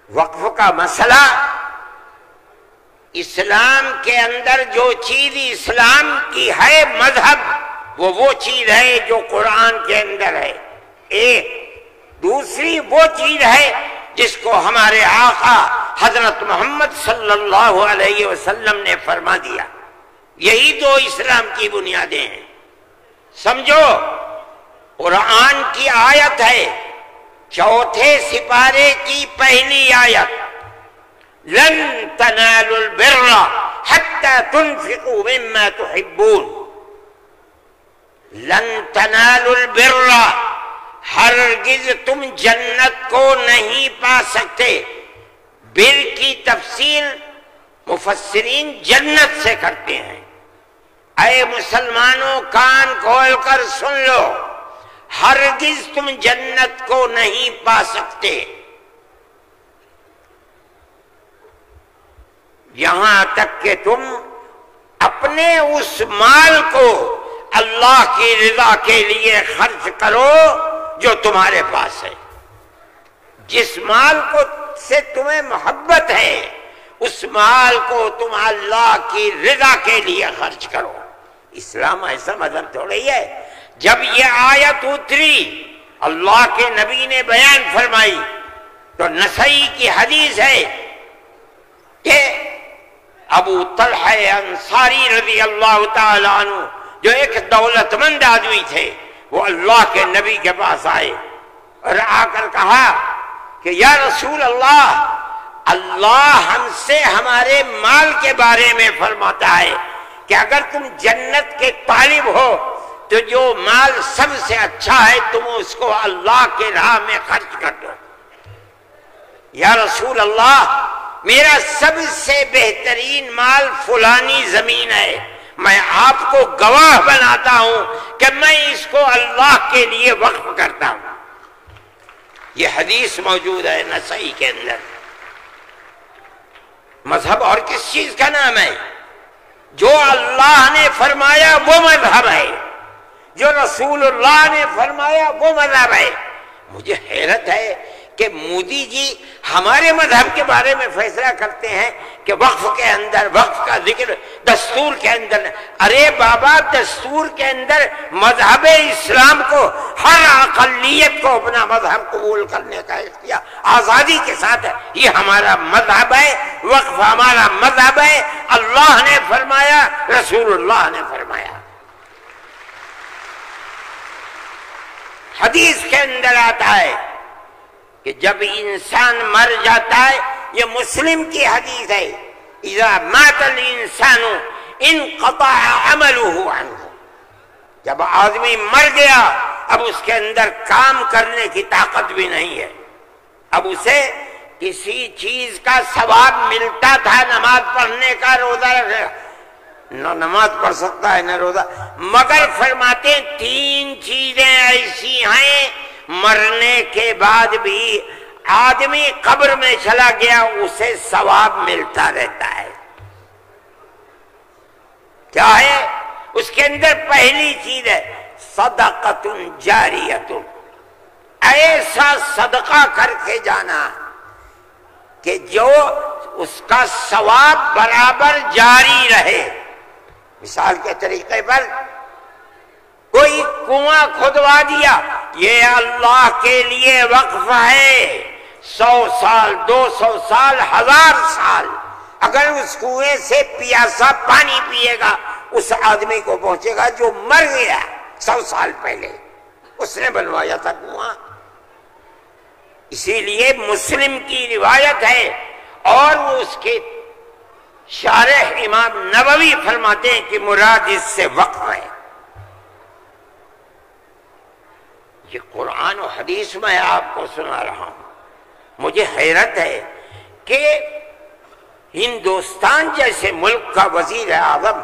وقف کا مسئلہ، اسلام کے اندر جو چیز اسلام کی ہے مذہب، وہ چیز ہے جو قرآن کے اندر ہے ایک، دوسری وہ چیز ہے جس کو ہمارے آقا حضرت محمد صلی اللہ علیہ وسلم نے فرما دیا۔ یہی دو اسلام کی بنیادیں ہیں۔ سمجھو، قرآن کی آیت ہے، چوتھے سپارے کی پہلی آیت، لن تنالوا البر حتى تنفقوا مما تحبون۔ لن تنالوا البر، ہرگز تم جنت کو نہیں پا سکتے۔ بر کی تفسیر مفسرین جنت سے کرتے ہیں۔ اے مسلمانوں، کان کھول کر سن لو، ہرگز تم جنت کو نہیں پا سکتے یہاں تک کہ تم اپنے اس مال کو اللہ کی رضا کے لیے خرچ کرو جو تمہارے پاس ہے۔ جس مال کو سے تمہیں محبت ہے، اس مال کو تم اللہ کی رضا کے لیے خرچ کرو۔ اسلام ایسا مذہب تھوڑی ہے۔ جب یہ آیت اتری، اللہ کے نبی نے بیان فرمائی، تو نسائی کی حدیث ہے کہ ابو طلحہ انصاری رضی اللہ تعالی عنہ، جو ایک دولت مند آدمی تھے، وہ اللہ کے نبی کے پاس آئے اور آ کر کہا کہ یا رسول اللہ، اللہ ہم سے ہمارے مال کے بارے میں فرماتا ہے کہ اگر تم جنت کے طالب ہو تو جو مال سب سے اچھا ہے تم اس کو اللہ کے راہ میں خرچ کر دو۔ یا رسول اللہ، میرا سب سے بہترین مال فلانی زمین ہے، میں آپ کو گواہ بناتا ہوں کہ میں اس کو اللہ کے لیے وقف کرتا ہوں۔ یہ حدیث موجود ہے نسائی کے اندر۔ مذہب اور کس چیز کا نام ہے؟ جو اللہ نے فرمایا وہ مذہب ہے، جو رسول اللہ نے فرمایا وہ مذہب ہے۔ مجھے حیرت ہے کہ مودی جی ہمارے مذہب کے بارے میں فیصلہ کرتے ہیں کہ وقف کے اندر، وقف کا ذکر دستور کے اندر۔ ارے بابا، دستور کے اندر مذہب اسلام کو، ہر اقلیت کو اپنا مذہب قبول کرنے کا اختیار آزادی کے ساتھ ہے۔ یہ ہمارا مذہب ہے، وقف ہمارا مذہب ہے۔ اللہ نے فرمایا، رسول اللہ نے فرمایا۔ حدیث کے اندر آتا ہے کہ جب انسان مر جاتا ہے، یہ مسلم کی حدیث ہے، اذا مات الانسان انقطع عمله عنه۔ جب آدمی مر گیا، اب اس کے اندر کام کرنے کی طاقت بھی نہیں ہے۔ اب اسے کسی چیز کا ثواب ملتا تھا، نماز پڑھنے کا، روزہ رکھنے، نہ نماز پڑھ سکتا ہے نہ روزہ، مگر فرماتے ہیں تین چیزیں ایسی ہیں مرنے کے بعد بھی آدمی قبر میں چلا گیا اسے ثواب ملتا رہتا ہے۔ کیا ہے؟ اس کے اندر پہلی چیز ہے صدقۃ جاریۃ، ایسا صدقہ کر کے جانا کہ جو اس کا ثواب برابر جاری رہے۔ مثال کے طریقے پر کوئی کنواں کھدوا دیا، یہ اللہ کے لیے وقف ہے، 100 سال، 200 سال، 1000 سال اگر اس کنویں سے پیاسا پانی پیے گا، اس آدمی کو پہنچے گا جو مر گیا 100 سال پہلے، اس نے بنوایا تھا کنواں۔ اسی لیے مسلم کی روایت ہے، اور وہ اس کے شارح امام نووی فرماتے ہیں کہ مراد اس سے وقف ہے۔ یہ قرآن و حدیث میں آپ کو سنا رہا ہوں۔ مجھے حیرت ہے کہ ہندوستان جیسے ملک کا وزیر اعظم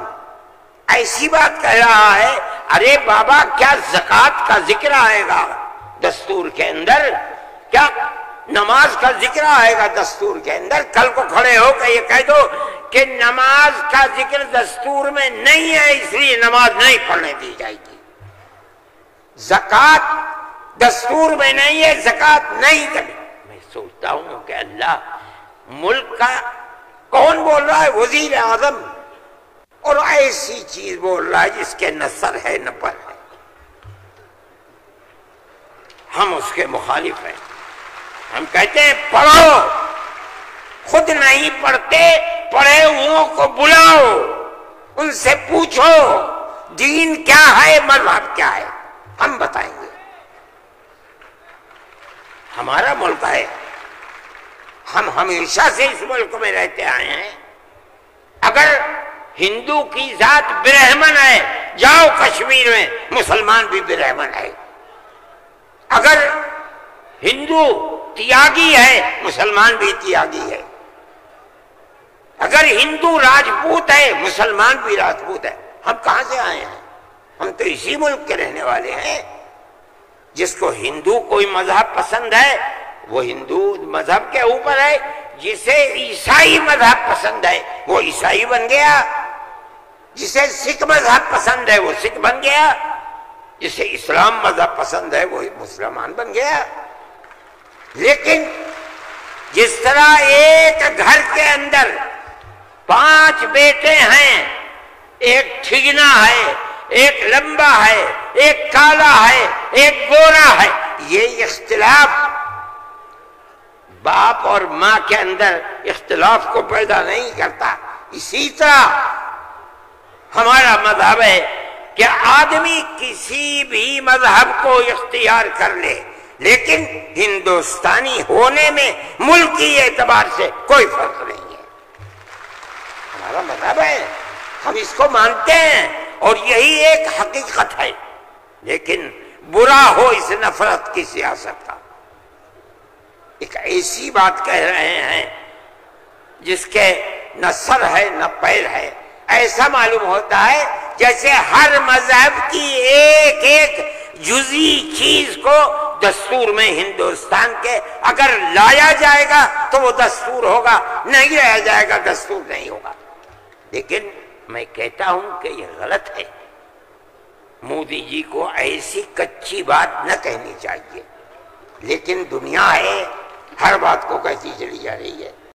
ایسی بات کہہ رہا ہے، ارے بابا کیا زکوٰۃ کا ذکر آئے گا دستور کے اندر؟ کیا نماز کا ذکر آئے گا دستور کے اندر؟ کل کو کھڑے ہو کے یہ کہہ دو کہ نماز کا ذکر دستور میں نہیں ہے اس لیے نماز نہیں پڑھنے دی جائے گی، زکوٰۃ دستور میں نہیں ہے زکوٰۃ نہیں کرنی۔ میں سوچتا ہوں کہ اللہ، ملک کا کون بول رہا ہے؟ وزیر اعظم، اور ایسی چیز بول رہا ہے جس کے نہ سر ہے نہ پر ہے۔ ہم اس کے مخالف ہیں، ہم کہتے ہیں پڑھو، خود نہیں پڑھتے، پڑھے ہوئوں کو بلاؤ، ان سے پوچھو دین کیا ہے، مذہب کیا ہے، ہم بتائیں گے۔ ہمارا ملک ہے، ہم ہمیشہ سے اس ملک میں رہتے آئے ہیں۔ اگر ہندو کی ذات برہمن ہے، جاؤ کشمیر میں مسلمان بھی برہمن ہے۔ اگر ہندو تیاگی ہے، مسلمان بھی تیاگی ہے۔ اگر ہندو راجپوت ہے، مسلمان بھی راجپوت ہے۔ ہم کہاں سے آئے ہیں؟ ہم تو اسی ملک کے رہنے والے ہیں۔ جس کو ہندو کوئی مذہب پسند ہے وہ ہندو مذہب کے اوپر ہے، جسے عیسائی مذہب پسند ہے وہ عیسائی بن گیا، جسے سکھ مذہب پسند ہے وہ سکھ بن گیا، جسے اسلام مذہب پسند ہے وہ مسلمان بن گیا۔ لیکن جس طرح ایک گھر کے اندر 5 بیٹے ہیں، ایک ٹھگنا ہے، ایک لمبا ہے، ایک کالا ہے، ایک گورا ہے، یہ اختلاف باپ اور ماں کے اندر اختلاف کو پیدا نہیں کرتا۔ اسی طرح ہمارا مذہب ہے کہ آدمی کسی بھی مذہب کو اختیار کر لے، لیکن ہندوستانی ہونے میں ملکی اعتبار سے کوئی فرق نہیں ہے۔ ہمارا مذہب ہے، ہم اس کو مانتے ہیں اور یہی ایک حقیقت ہے۔ لیکن برا ہو اس نفرت کی سیاست کا۔ ایک ایسی بات کہہ رہے ہیں جس کے نہ سر ہے نہ پیر ہے، ایسا معلوم ہوتا ہے جیسے ہر مذہب کی ایک ایک جزئی چیز کو دستور میں ہندوستان کے اگر لایا جائے گا تو وہ دستور ہوگا، نہیں لایا جائے گا دستور نہیں ہوگا۔ لیکن میں کہتا ہوں کہ یہ غلط ہے۔ مودی جی کو ایسی کچی بات نہ کہنی چاہیے، لیکن دنیا ہے، ہر بات کو کہتی چلی جا رہی ہے۔